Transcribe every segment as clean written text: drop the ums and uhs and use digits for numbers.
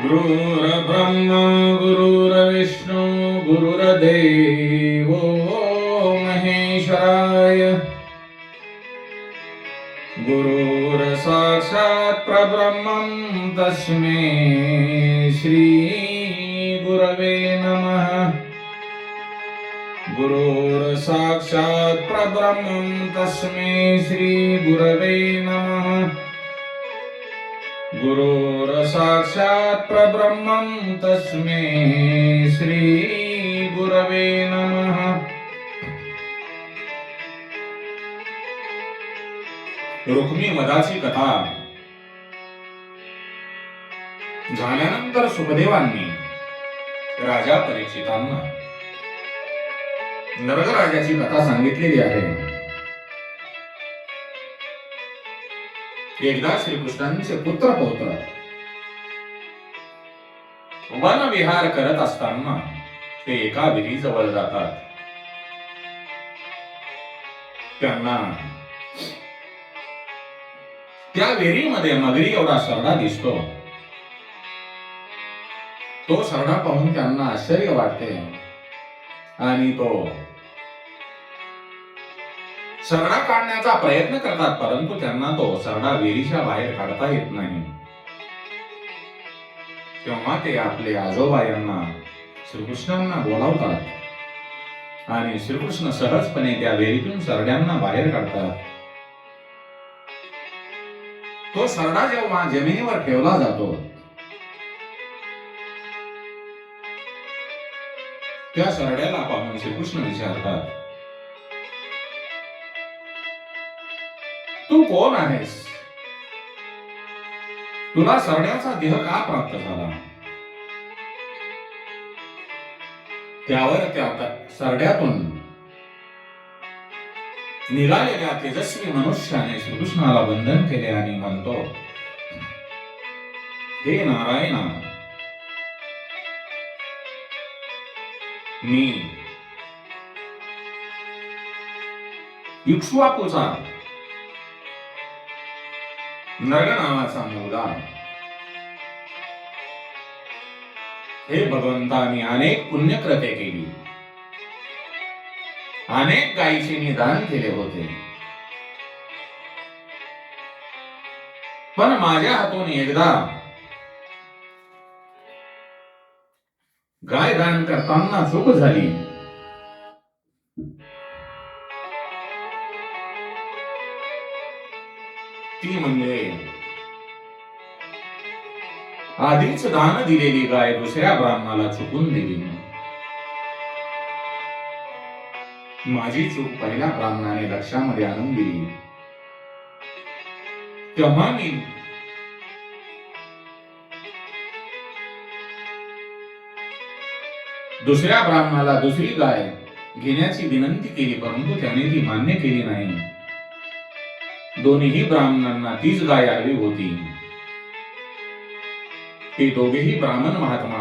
गुरुर्ब्रह्मा गुरुर्विष्णू गुरुर्देवो महेश्वराय गुरुर्साक्षात् परब्रह्मं तस्मै श्री गुरवे नमः। गुरुर्साक्षात् परब्रह्मं तस्मै श्री गुरवे नमः। गुरुर्साक्षात् परब्रह्मं तस्मै श्री गुरवे नमः। रुक्मी वधाची कथा झाल्यानंतर सुखदेवांनी राजा परीक्षितांना नरक राजाची कथा सांगितलेली आहे। एकदा श्रीकृष्णांचे पुत्र पौत्र वन विहार करत असताना ते एका विहिरीजवळ जातात। त्यांना त्या विहिरीमध्ये मगरी एवढा सरडा दिसतो। तो सरडा पाहून त्यांना आश्चर्य वाटते आणि तो सरडा काढण्याचा प्रयत्न करतात, परंतु त्यांना तो सरडा विहिरीच्या बाहेर काढता येत नाही। तेव्हा ते आपले आजोबा यांना श्रीकृष्णांना बोलावतात आणि श्रीकृष्ण सहजपणे त्या विहिरीतून सरड्यांना बाहेर काढतात। तो सरडा जेव्हा जमिनीवर ठेवला जातो, त्या सरड्याला पाहून श्रीकृष्ण विचारतात, तू कोण आहेस? तुला सरड्याचा देह का प्राप्त झाला? त्यावर त्या सरड्यातून निघालेल्या तेजस्वी मनुष्याने श्रीकृष्णाला वंदन केले आणि म्हणतो, हे नारायणा, मी इक्ष्वाकुचा नरग नावाचा मुलगा। हे भगवंतानी अनेक पुण्यकृत्ये केली, अनेक गायीचे निदान केले होते, पण माझ्या हातून एकदा गाय दान करताना चूक झाली। ती म्हणजे आधीच दान दिलेली गाय दुसऱ्या ब्राह्मणाला चुकून दिली। माझी चूक पहिल्या ब्राह्मणाने लक्षामध्ये आणून दिली। तेव्हा मी दुसऱ्या ब्राह्मणाला दुसरी गाय घेण्याची विनंती केली, परंतु त्याने ती मान्य केली नाही। दोन्ही ब्राह्मणांना तीच गाय हवी होती। ते दोघेही ब्राह्मण महात्मा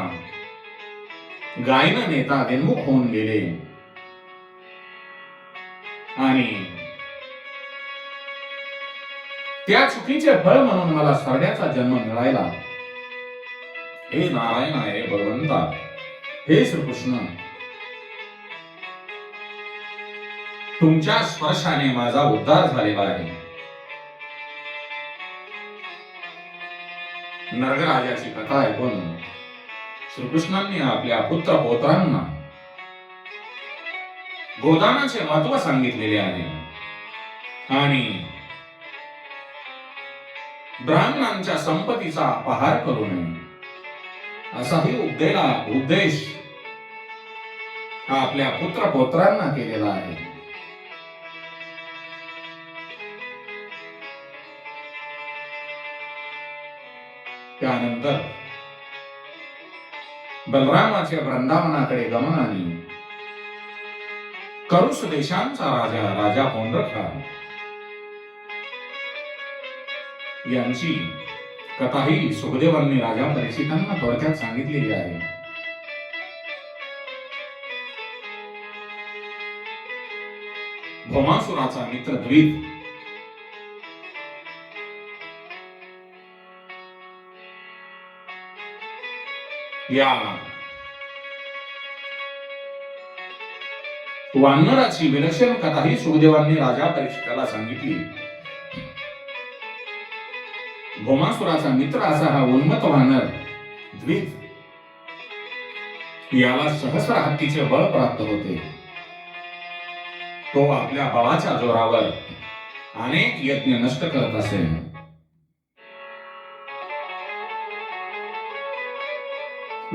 गाय न नेता विन्मुख होऊन गेले आणि त्या चुकीचे फळ म्हणून मला सरड्याचा जन्म मिळाला। हे नारायण, हे भगवंता, हे श्रीकृष्ण, तुमच्या स्पर्शाने माझा उद्धार झालेला आहे। नरगराजाची कथा ऐकून श्रीकृष्णांनी आपल्या पुत्र पौत्रांना गोदानाचे महत्व सांगितलेले आहे आणि ब्राह्मणांच्या संपत्तीचा अपहार करू नये असाही उपदेश आपल्या पुत्र पौत्रांना केलेला आहे। त्यानंतर बलरामाच्या वृंदावनाकडे गमनाने करुष देशांचा राजा पौंड्रका यांची कथाही सुखदेवांनी राजा परीक्षितांना थोडक्यात सांगितलेली आहे। भौमासुराचा मित्र द्विज या वानराची विलक्षण कथाही सुखदेवांनी राजा परीक्षिताला सांगितली. भौमासुराचा मित्र असा हा उन्मत्त वानर द्विज, याला सहस्र हत्तीचे बळ प्राप्त होते. तो आपल्या बळाच्या जोरावर अनेक यज्ञ नष्ट करत असे.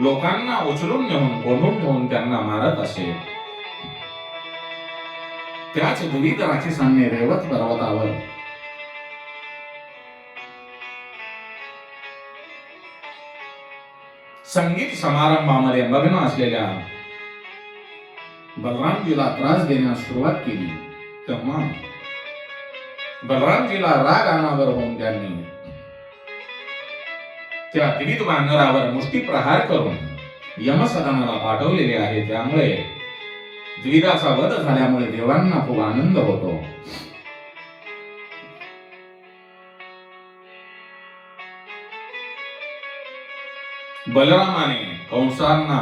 लोकांना उचलून नेऊन कोंडून ठेवून त्यांना मारत असे. त्याच द्विज राक्षसांनी रेवत पर्वतावर संगीत समारंभामध्ये मग्न असलेल्या बलरामजीला त्रास देण्यास सुरुवात केली. तेव्हा बलरामजीला राग अनावर होऊन त्यांनी त्या द्विज वानरावर मुष्टी प्रहार करून यमसदनाला पाठवलेले आहे. त्यामुळे द्विजाचा वध झाल्यामुळे देवांना खूप आनंद होतो. बलरामाने कंसांना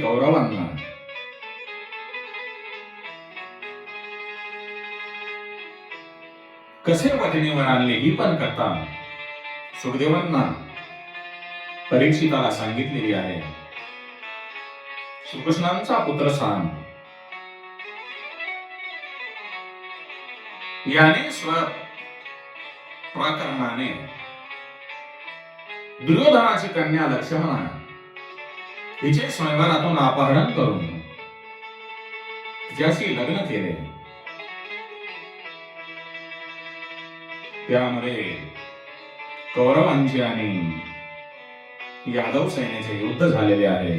कौरवांना कसे वठणीवर आणले ही पण कथा सुखदेवांना परीक्षिताला सांगितलेली आहे. श्रीकृष्णांचा पुत्र सांब याने प्रकरणाने दुर्योधनाची कन्या लक्ष्मणा हिचे स्वयंवरातून अपहरण करून तिच्याशी लग्न केले. त्यामध्ये कौरवांचे आणि यादव सैन्याचे युद्ध झालेले आहे.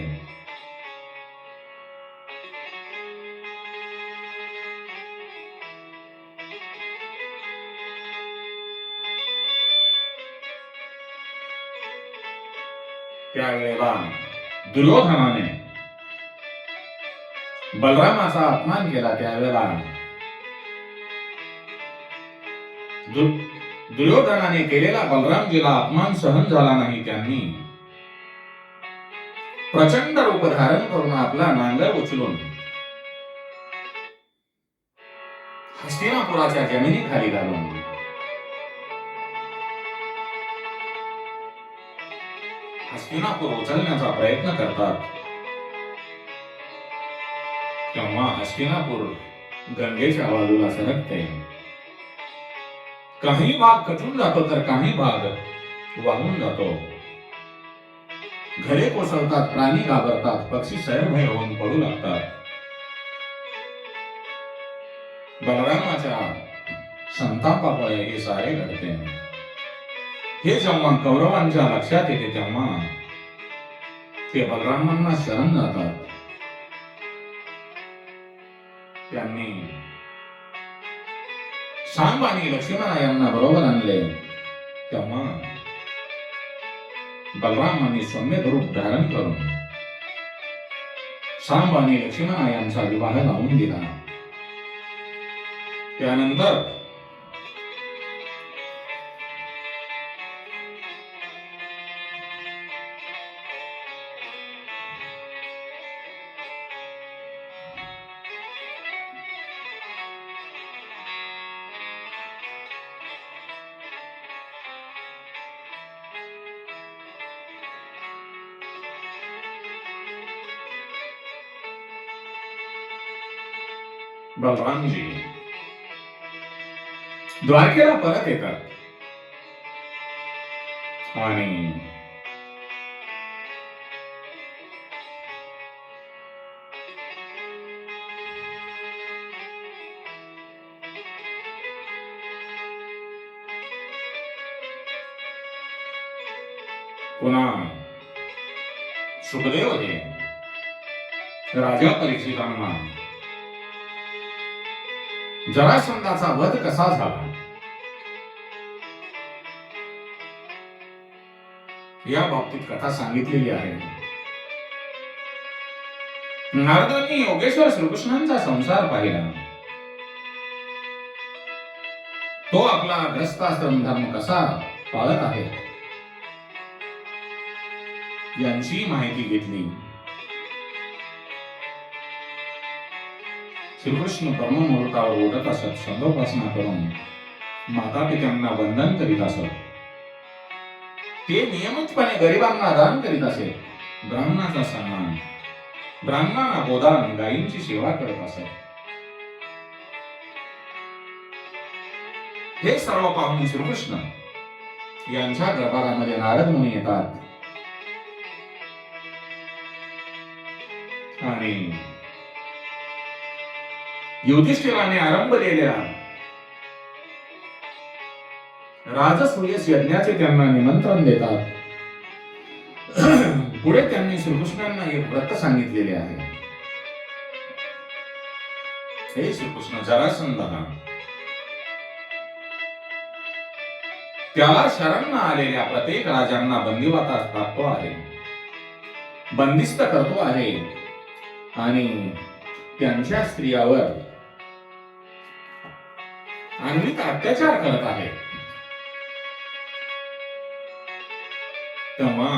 त्यावेळेला दुर्योधनाने बलरामाचा अपमान केला. त्यावेळेला दुर्योधनाने केलेला बलरामजीला अपमान सहन झाला नाही. त्यांनी प्रचंड रूप धारण करून आपला नांगर उचलून हस्तिनापुराच्या जमिनीखाली घालून हस्तिनापूर उचलण्याचा प्रयत्न करतात. तेव्हा हस्तिनापूर गंगेच्या बाजूला सरकते. काही भाग कचून जातो तर काही भाग वाहून जातो. घरे कोसळतात, प्राणी घाबरतात, पक्षी सैरभय होऊन पडू लागतात. बलरामाच्या संतापामुळे हे सारे घडते. हे जेव्हा कौरवांच्या लक्षात येते तेव्हा ते बलरामांना शरण जातात. त्यांनी सांब आणि लक्ष्मण यांना बरोबर आणले. तेव्हा बलरामांनी सौम्य रूप धारण करून सांब आणि लक्ष्मण यांचा विवाह लावून दिला. त्यानंतर बलरामजी द्वारकेला परत येतात आणि पुन्हा सुखदेव हे राजा परीक्षितांना जरासंधाचा वध कसा झाला या बाबतीत कथा सांगितलेली आहे. नारदांनी योगेश्वर श्रीकृष्णांचा संसार पाहिला. तो आपला ग्रस्ताश्रम धर्म कसा पाळत आहे यांची माहिती घेतली. श्रीकृष्ण ब्रह्ममुहूर्तावर उठत असत, संगोपासना करून माता पित्यांना वंदन करीत असत. ते नियमितपणे गरिबांना दान करीत असे. ब्राह्मणाचा सन्मान, ब्राह्मणांना गोदान, गायींची सेवा करत असत. हे सर्व पाहून श्रीकृष्ण यांच्या दरबारामध्ये नारद मुनी येतात आणि युधिष्ठिराने आरंभलेल्या राजसूयस यज्ञाचे त्यांना निमंत्रण देतात. पुढे त्यांनी श्रीकृष्णांना एक व्रत सांगितलेले आहे. हे श्रीकृष्ण, जरासंध त्याला शरण आलेल्या प्रत्येक राजांना बंदिवातात टाकतो आहे, बंदिस्त करतो आहे आणि त्यांच्या स्त्रियावर आण्विक अत्याचार करत आहे. तेव्हा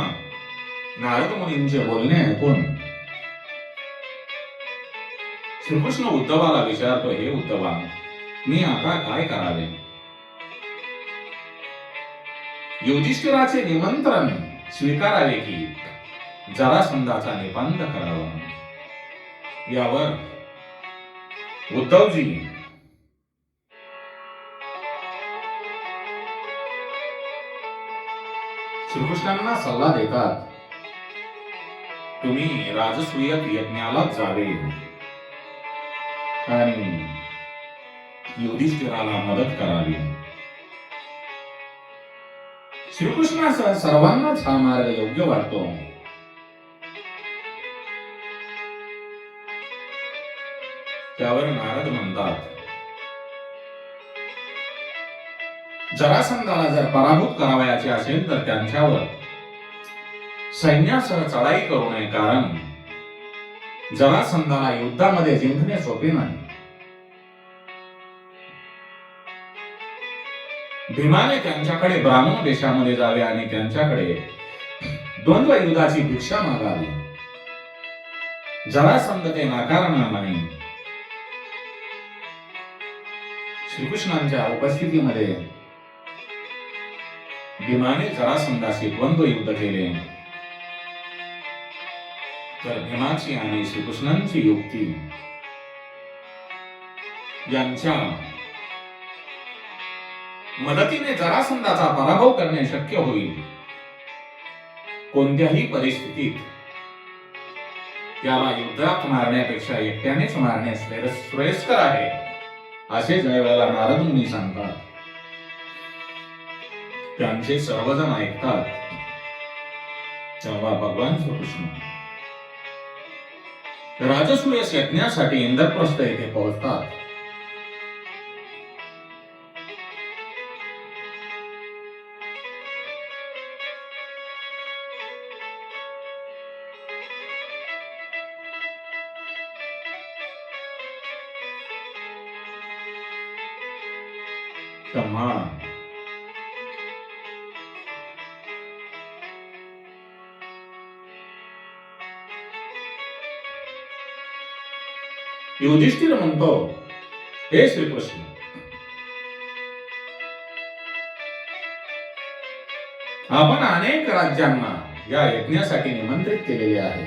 नारद मुनींचे बोलणे ऐकून श्रीकृष्ण उद्धवाला विचारतो, हे उद्धवा, मी आता काय करावे? युधिष्ठिराचे निमंत्रण स्वीकारावे की जरासंधाचा निपांत करावा? यावर उद्धवजी श्रीकृष्णांना सल्ला देतात, तुम्ही राजसूय यज्ञाला जावे आणि युधिष्ठिराला मदत करावी. श्रीकृष्णासह सर्वांनाच हा मार्ग योग्य वाटतो. त्यावर नारद म्हणतात, जरासंधाला जर पराभूत करावयाचे असेल तर त्यांच्यावर सैन्यासह चढाई करू नये, कारण जरासंधाला युद्धामध्ये जिंकणे सोपे नाही. भीमाने त्यांच्याकडे ब्राह्मण देशामध्ये जावे आणि त्यांच्याकडे द्वंद्व युद्धाची भिक्षा मागावी. जरासंध ते नाकारणार नाही. श्रीकृष्णांच्या उपस्थितीमध्ये भीमाने जरासंधाशी द्वंद्व युद्ध केले. तर भीमाची आणि श्रीकृष्णांची युक्ती यांच्या मदतीने जरासंधाचा पराभव करणे शक्य होईल. कोणत्याही परिस्थितीत त्याला युद्धात मारण्यापेक्षा एकट्यानेच मारणे श्रेयस्कर आहे, असे ज्यावेळेला नारद मुनी सांगतात, त्यांचे सर्वजण ऐकतात. तेव्हा भगवान श्रीकृष्ण राजसूय यज्ञासाठी इंद्रप्रस्थ येथे पोहोचतात. तेव्हा युधिष्ठिर म्हणतो, हे श्रीकृष्ण, आपण अनेक राज्यांना या यज्ञासाठी निमंत्रित केलेले आहे,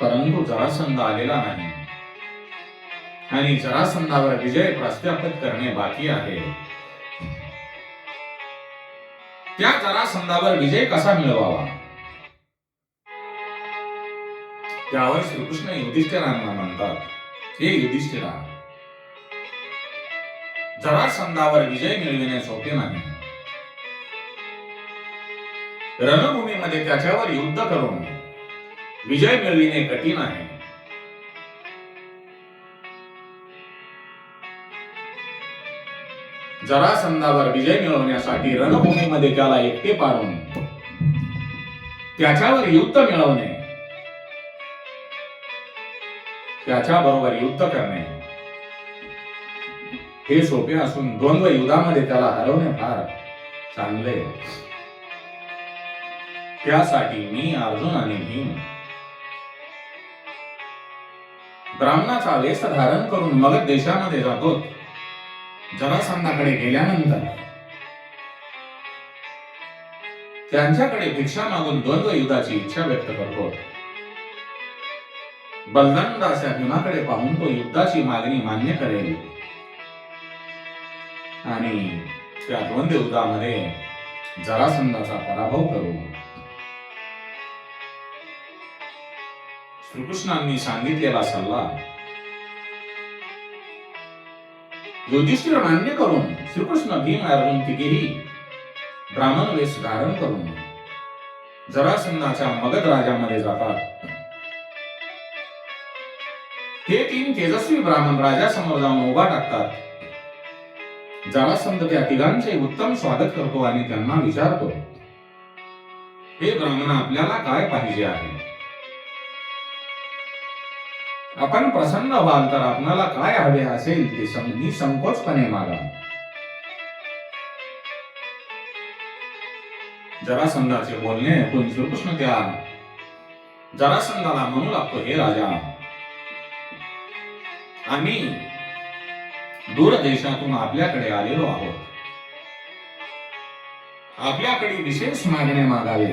परंतु जरासंध आलेला नाही आणि जरासंधावर विजय प्रस्थापित करणे बाकी आहे. त्या जरासंधावर विजय कसा मिळवावा? त्यावर श्रीकृष्ण युधिष्ठिरांना म्हणतात, हे युधिष्ठिरा, जरासंधावर विजय मिळविणे सोपे नाही. रणभूमीमध्ये त्याच्यावर युद्ध करून विजय मिळविणे कठीण आहे. जरासंधावर विजय मिळवण्यासाठी रणभूमीमध्ये त्याला एकटे पाडून त्याच्यावर युद्ध मिळवणे, त्याच्याबरोबर युद्ध करणे हे सोपे असून द्वंद्व युद्धामध्ये त्याला हरवणे फार चांगले. त्यासाठी मी अर्जुन आणि भीम ब्राह्मणाचा वेश धारण करून मगध देशामध्ये जातो. जरासंधाकडे गेल्यानंतर त्यांच्याकडे भिक्षा मागून द्वंद्व युद्धाची इच्छा व्यक्त करतो. बलदानदास भीमाकडे पाहून तो युद्धाची मागणी मान्य करेल आणि त्या द्वंद्व युद्धामध्ये जरासंधाचा पराभव करू. श्रीकृष्णांनी सांगितलेला सल्ला युधिष्ठिर मान्य करून श्रीकृष्ण भीम अर्जुन तिघेही ब्राह्मण वेश धारण करून जरासंधाच्या मगध राज्यामध्ये जातात. हे तीन तेजस्वी ब्राह्मण राजासमोर जाऊन उभा टाकतात. जरासंध त्या तिघांचे उत्तम स्वागत करतो आणि त्यांना विचारतो, हे ब्राह्मण, आपल्याला काय पाहिजे आहे? आपण प्रसन्न व्हाल तर आपणाला काय हवे असेल ते निसंकोचपणे मागा. जरासंधाचे बोलणे ऐकून श्रीकृष्ण त्या जरासंधाला म्हणू लागतो, हे राजा, आम्ही दूर देशातून आपल्याकडे आलेलो आहोत. आपल्याकडे विशेष मागणे मागावे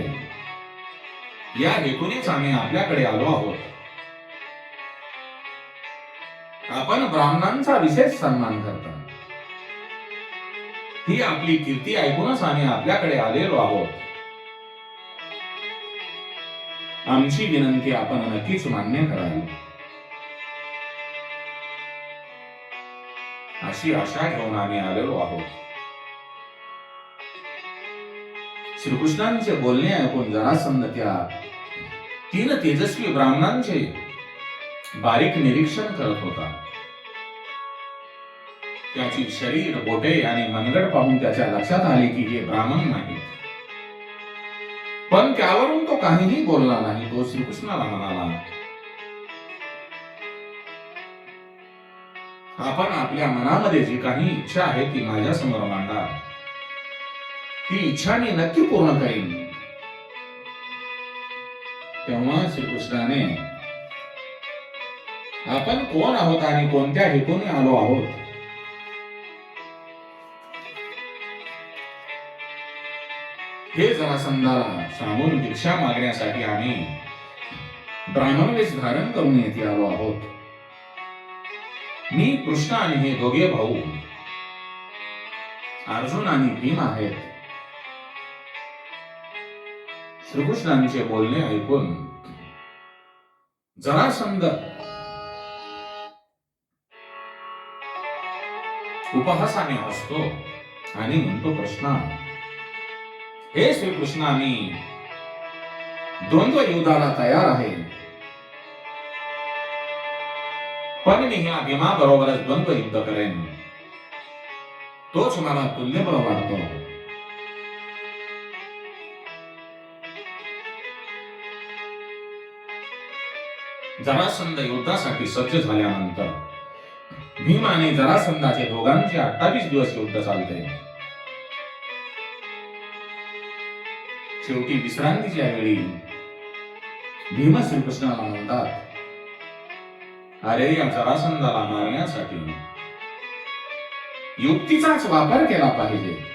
या हेतूनेच आम्ही आपल्याकडे आलो आहोत. आपण ब्राह्मणांचा विशेष सन्मान करता. ही आपली कीर्ती ऐकूनच आम्ही आपल्याकडे आलेलो आहोत. आमची विनंती आपण नक्कीच मान्य कराल अशी आशा घेऊन आम्ही आलेलो आहोत. श्रीकृष्णांचे बोलणे ऐकून जरासंध त्या तीन तेजस्वी ब्राह्मणांचे बारीक निरीक्षण करत होता. त्याची शरीर, बोटे आणि मनगट पाहून त्याच्या लक्षात आले की हे ब्राह्मण नाहीत. पण त्यावरून तो काहीही बोलला नाही. तो श्रीकृष्णाला म्हणाला, आपण आपल्या मनामध्ये जी काही इच्छा आहे ती माझ्या समोर मांडा. ती इच्छा मी नक्की पूर्ण करीन. तेव्हा श्रीकृष्णाने आपण कोण आहोत आणि कोणत्या हेतूने आलो आहोत हे जरासंधाला सांगून भिक्षा मागण्यासाठी आम्ही ब्राह्मण वेश धारण करून येथे आलो आहोत. मी, कृष्ण आणि हे दोघे भाऊ अर्जुन आणि भीम आहेत. श्रीकृष्णांचे बोलणे ऐकून जरासंध उपहासाने हसतो आणि म्हणतो, कृष्णा, हे श्रीकृष्ण, मी द्वंद्व युद्धाला तयार आहे. पण मी ह्या भीमा बरोबरच द्वंद्व युद्ध करेन. तोच मला तुल्यबळ वाटतो. जरासंध युद्धासाठी सज्ज झाल्यानंतर भीम आणि जरासंधाचे दोघांचे 28 दिवस युद्ध चालते. शेवटी विश्रांतीच्या वेळी भीम श्रीकृष्णाला म्हणतात, अरे, या जरासंधाला मारण्यासाठी युक्तीचाच वापर केला पाहिजे.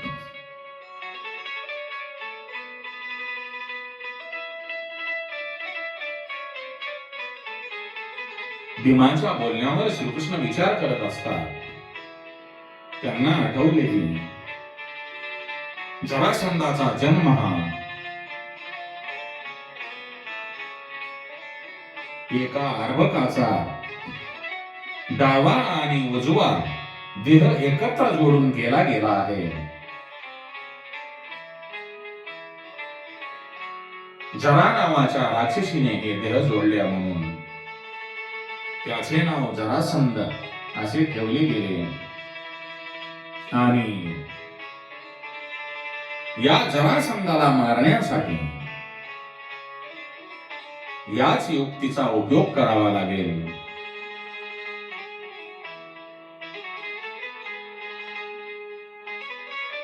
भीमाच्या बोलण्यावर श्रीकृष्ण विचार करत असतात. त्यांना आठवले की जरासंधाचा जन्म हा एका अर्भकाचा डावा आणि उजवा देह एकत्र जोडून केला गेला आहे. जरा नावाच्या राक्षसीने हे देह जोडले म्हणून त्याचे नाव जरासंध असे ठेवले गेले. आणि या जरासंधाला मारण्यासाठी याच युक्तीचा उपयोग करावा लागेल.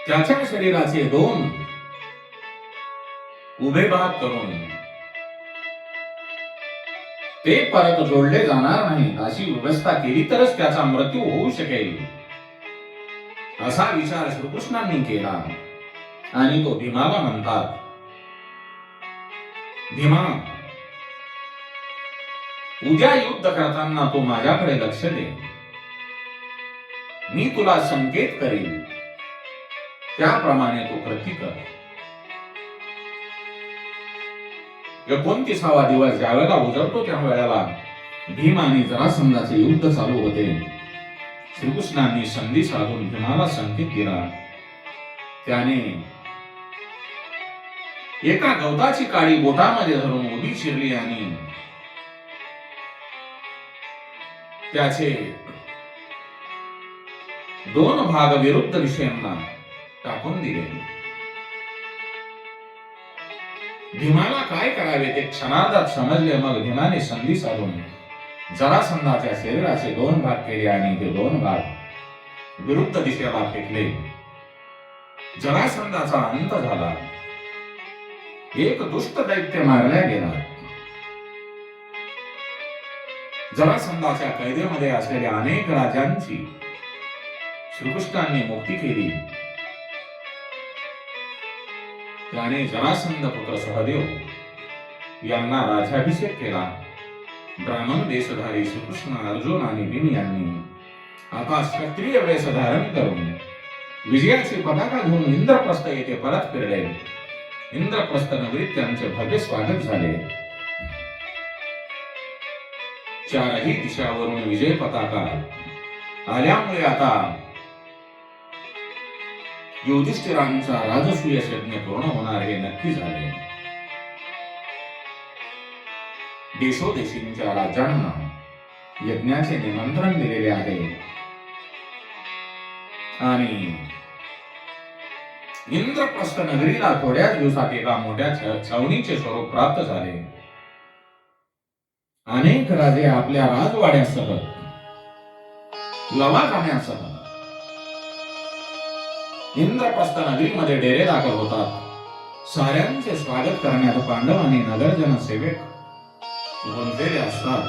त्याच्या शरीराचे दोन उभे भाग करून ते परत जोडले जाणार नाहीत अशी व्यवस्था केली तरच त्याचा मृत्यू होऊ शकेल असा विचार श्रीकृष्णांनी केला. आणि तो भीमाला म्हणतात, भीमा, उद्या युद्ध करताना तू माझ्याकडे लक्ष दे. मी तुला संकेत करेल त्याप्रमाणे तू कृती कर. 29वा दिवस ज्यावेळेला उजळतो त्या वेळेला भीम आणि जरासंधाचे युद्ध चालू होते. श्रीकृष्णांनी संधी साधून भीमाला संकेत दिला. त्याने एका गवताची काडी बोटामध्ये धरून उभी शिरली आणि त्याचे दोन भाग विरुद्ध दिशेला टाकून दिले. भीमाला काय करावे ते क्षणार्धात समजले. मग भीमाने संधी साधून जरासंधाच्या शरीराचे दोन भाग केले आणि ते दोन भाग विरुद्ध दिशेला फेकले. जरासंधाचा अंत झाला. एक दुष्ट दैत्य मारला गेला. जरासंधाच्या कैदेमध्ये असलेल्या अनेक राजांची श्रीकृष्णांनी मुक्ती केली. त्याने जरासंध पुत्र सहदेव यांना राज्याभिषेक केला. ब्राह्मण वेशधारी श्रीकृष्ण, अर्जुन आणि भीम यांनी आता क्षत्रिय वेश धारण करून विजयाची पताका घेऊन इंद्रप्रस्थ येथे परत फिरले. इंद्रप्रस्थ नगरीत त्यांचे भव्य स्वागत झाले. चारही दिशावरून विजय पताका आल्यामुळे आता युधिष्ठिरांचा राजसूय यज्ञ पूर्ण होणार हे नक्की झाले. देशोदेशींच्या राजांना यज्ञाचे निमंत्रण दिलेले आहे आणि इंद्रप्रस्थ नगरीला थोड्याच दिवसात एका मोठ्या छावणीचे स्वरूप प्राप्त झाले. अनेक राजे आपल्या राजवाड्यासह लवाजण्यासह इंद्रप्रस्थ नगरीमध्ये डेरे दाखल होतात. साऱ्यांचे स्वागत करण्यात पांडव आणि नगरजन सेवक गुंतलेले असतात.